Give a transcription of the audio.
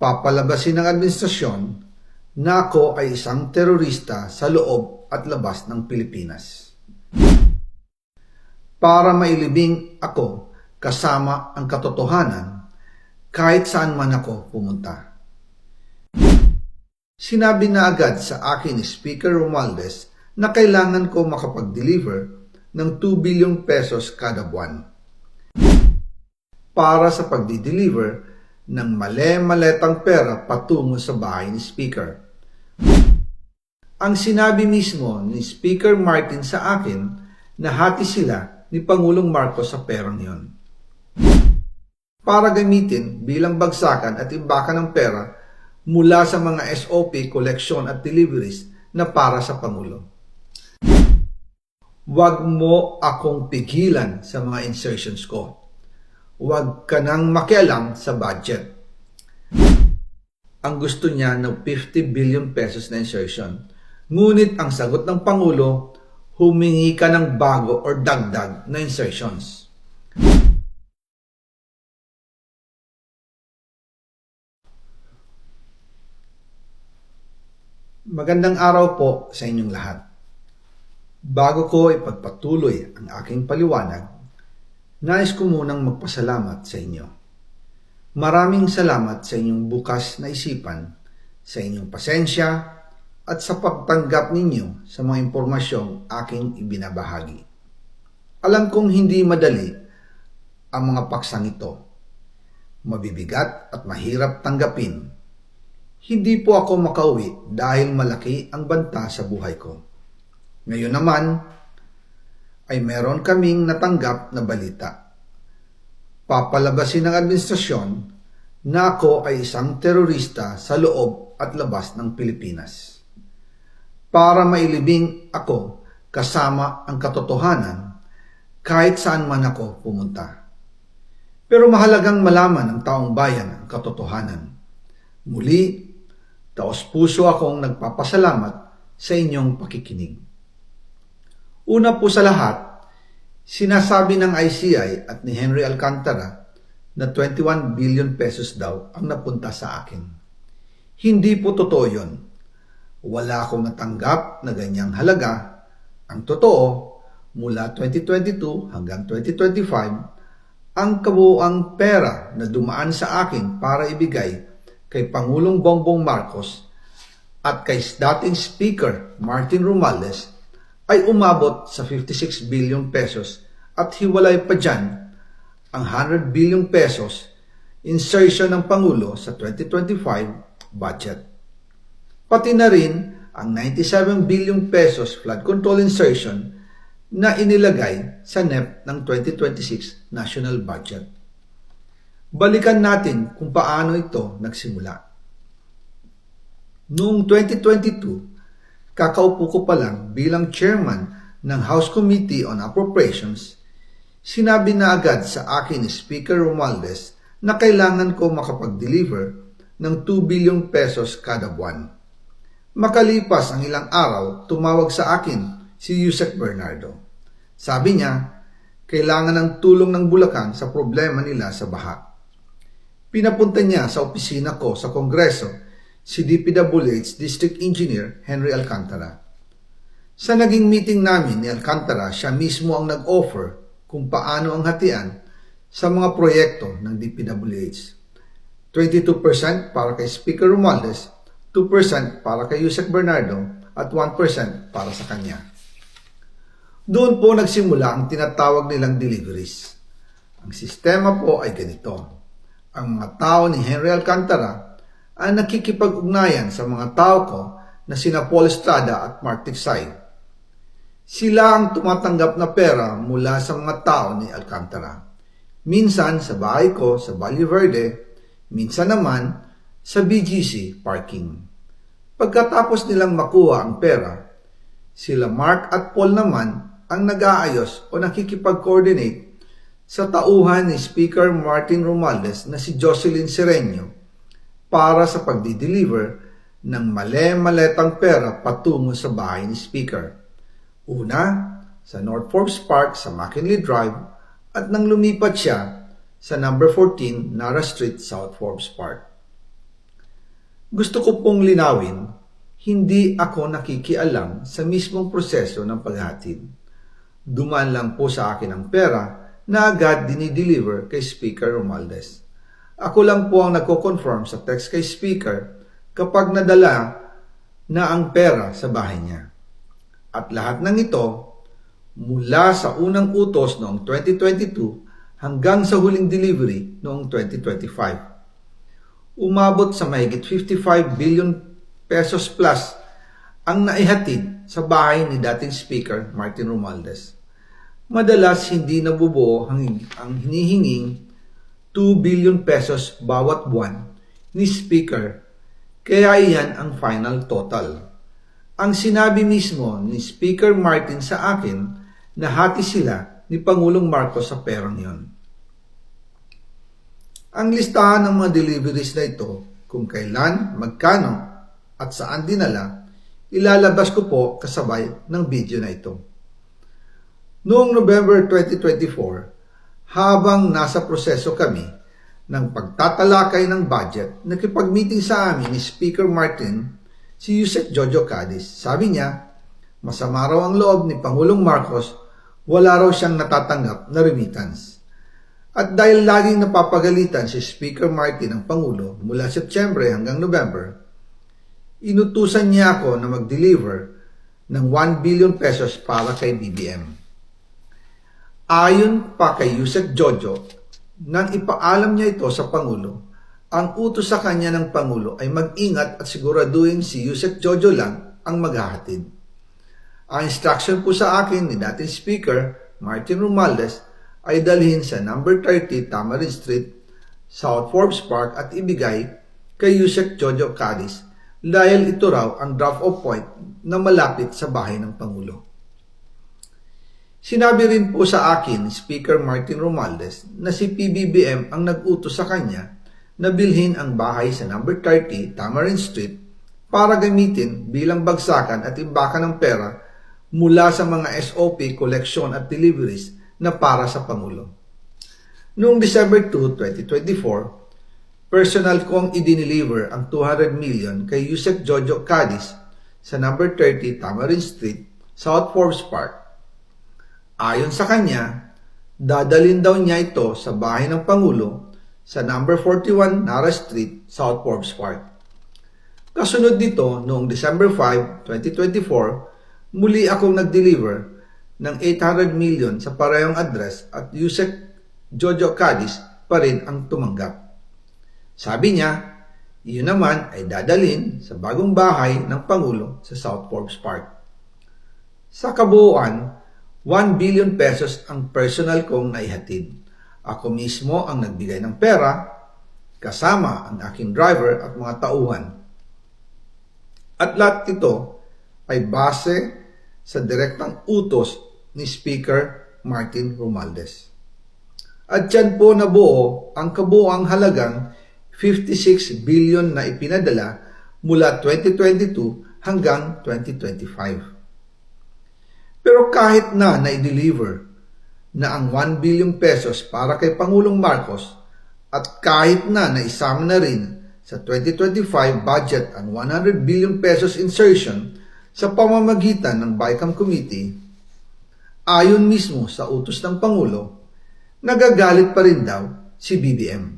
Papalabasin ng administrasyon na ako ay isang terorista sa loob at labas ng Pilipinas. Para mailibing ako kasama ang katotohanan kahit saan man ako pumunta. Sinabi na agad sa akin ni Speaker Romualdez na kailangan ko makapag-deliver ng 2 billion pesos kada buwan para sa pagdi-deliver ng male-maletang pera patungo sa bahay ni Speaker. Ang sinabi mismo ni Speaker Martin sa akin na hati sila ni Pangulong Marcos sa perang yon para gamitin bilang bagsakan at imbakan ng pera mula sa mga SOP, collection at deliveries na para sa Pangulo. Huwag mo akong pigilan sa mga insertions ko. Huwag ka nang makialam sa budget. Ang gusto niya ng 50 billion pesos na insertion. Ngunit ang sagot ng Pangulo, humingi ka ng bago or dagdag na insertions. Magandang araw po sa inyong lahat. Bago ko ipagpatuloy ang aking paliwanag, nais ko munang magpasalamat sa inyo. Maraming salamat sa inyong bukas na isipan, sa inyong pasensya, at sa pagtanggap ninyo sa mga impormasyong aking ibinabahagi. Alam kong hindi madali ang mga paksang ito. Mabibigat at mahirap tanggapin. Hindi po ako makauwi dahil malaki ang banta sa buhay ko. Ngayon naman, ay meron kaming natanggap na balita. Papalabasin ng administrasyon na ako ay isang terorista sa loob at labas ng Pilipinas. Para mailibing ako kasama ang katotohanan kahit saan man ako pumunta. Pero mahalagang malaman ng taong bayan ang katotohanan. Muli, taos-puso akong nagpapasalamat sa inyong pakikinig. Una po sa lahat, sinasabi ng ICI at ni Henry Alcantara na 21 billion pesos daw ang napunta sa akin. Hindi po totoo yun. Wala akong natanggap na ganyang halaga. Ang totoo, mula 2022 hanggang 2025, ang kabuuang pera na dumaan sa akin para ibigay kay Pangulong Bongbong Marcos at kay dating Speaker Martin Romualdez ay umabot sa 56 billion pesos at hiwalay pa dyan ang 100 billion pesos insertion ng Pangulo sa 2025 budget. Pati na rin ang 97 billion pesos flood control insertion na inilagay sa NEP ng 2026 national budget. Balikan natin kung paano ito nagsimula. Noong 2022, kakaupo ko pa lang bilang chairman ng House Committee on Appropriations, sinabi na agad sa akin ni Speaker Romualdez na kailangan ko makapag-deliver ng 2 billion pesos kada buwan. Makalipas ang ilang araw, tumawag sa akin si Yusek Bernardo. Sabi niya, kailangan ng tulong ng Bulacan sa problema nila sa baha. Pinapunta niya sa opisina ko sa Kongreso si DPWH District Engineer Henry Alcantara. Sa naging meeting namin ni Alcantara, siya mismo ang nag-offer kung paano ang hatian sa mga proyekto ng DPWH. 22% para kay Speaker Romualdez, 2% para kay Yusek Bernardo at 1% para sa kanya. Doon po nagsimula ang tinatawag nilang deliveries. Ang sistema po ay ganito. Ang mga tao ni Henry Alcantara ay nakikipag-ugnayan sa mga tao ko na sina Paul Estrada at Mark Tiksay. Sila ang tumatanggap na pera mula sa mga tao ni Alcantara. Minsan sa bahay ko sa Valle Verde, minsan naman sa BGC parking. Pagkatapos nilang makuha ang pera, sila Mark at Paul naman ang nag-aayos o nakikipag-coordinate sa tauhan ni Speaker Martin Romualdez na si Jocelyn Sereno para sa pagdi-deliver ng male-maletang pera patungo sa bahay ni Speaker. Una, sa North Forbes Park sa McKinley Drive at nang lumipat siya sa number 14 Nara Street, South Forbes Park. Gusto ko pong linawin, hindi ako nakikialam sa mismong proseso ng paghatid. Dumaan lang po sa akin ang pera na agad dinideliver kay Speaker Romualdez. Ako lang po ang nagko-confirm sa text kay Speaker kapag nadala na ang pera sa bahay niya. At lahat ng ito, mula sa unang utos noong 2022 hanggang sa huling delivery noong 2025. Umabot sa mahigit 55 billion pesos plus ang naihatid sa bahay ni dating Speaker Martin Romualdez. Madalas hindi nabubuo ang hinihinging 2 billion pesos bawat buwan ni Speaker, kaya iyan ang final total. Ang sinabi mismo ni Speaker Martin sa akin na hati sila ni Pangulong Marcos sa perang yon. Ang listahan ng mga deliveries na ito, kung kailan, magkano, at saan dinala, ilalabas ko po kasabay ng video na ito. Noong November 2024, habang nasa proseso kami ng pagtatalakay ng budget, nakipag-meeting sa amin ni Speaker Martin si Yusek Jojo Cadiz. Sabi niya, masama raw ang loob ni Pangulong Marcos, wala raw siyang natatanggap na remittance. At dahil laging napapagalitan si Speaker Martin ng Pangulo mula Setyembre hanggang November, inutusan niya ako na mag-deliver ng 1 billion pesos para kay BBM. Ayon pa kay Yusek Jojo, nang ipaalam niya ito sa Pangulo, ang utos sa kanya ng Pangulo ay mag-ingat at siguraduhin si Yusek Jojo lang ang maghahatid. Ang instruction po sa akin ni dating Speaker Martin Romualdez ay dalhin sa number 30 Tamarin Street, South Forbes Park at ibigay kay Yusek Jojo Cadiz dahil ito raw ang drop-off point na malapit sa bahay ng Pangulo. Sinabi rin po sa akin ni Speaker Martin Romualdez na si PBBM ang nag-utos sa kanya na bilhin ang bahay sa number 30 Tamarin Street para gamitin bilang bagsakan at imbakan ng pera mula sa mga SOP, collection at deliveries na para sa Pangulo. Noong December 2, 2024, personal kong i-deliver ang 200 million kay Yusek Jojo Cadiz sa number 30 Tamarin Street, South Forbes Park. Ayon sa kanya, dadalhin daw niya ito sa bahay ng Pangulo sa number 41 Nara Street, South Forbes Park. Kasunod nito, noong December 5, 2024, muli akong nag-deliver ng 800 million sa parehong address at Yusek Jojo Cadiz pa rin ang tumanggap. Sabi niya, iyon naman ay dadalhin sa bagong bahay ng Pangulo sa South Forbes Park. Sa kabuuan, 1 billion pesos ang personal kong naihatid. Ako mismo ang nagbigay ng pera, kasama ang aking driver at mga tauhan. At lahat ito ay base sa direktang utos ni Speaker Martin Romualdez. At dyan po nabuo ang kabuuang halagang 56 billion na ipinadala mula 2022 hanggang 2025. Pero kahit na na-deliver na ang 1 billion pesos para kay Pangulong Marcos at kahit na naisama na rin sa 2025 budget ang 100 billion pesos insertion sa pamamagitan ng BICAM Committee, ayon mismo sa utos ng Pangulo, nagagalit pa rin daw si BBM.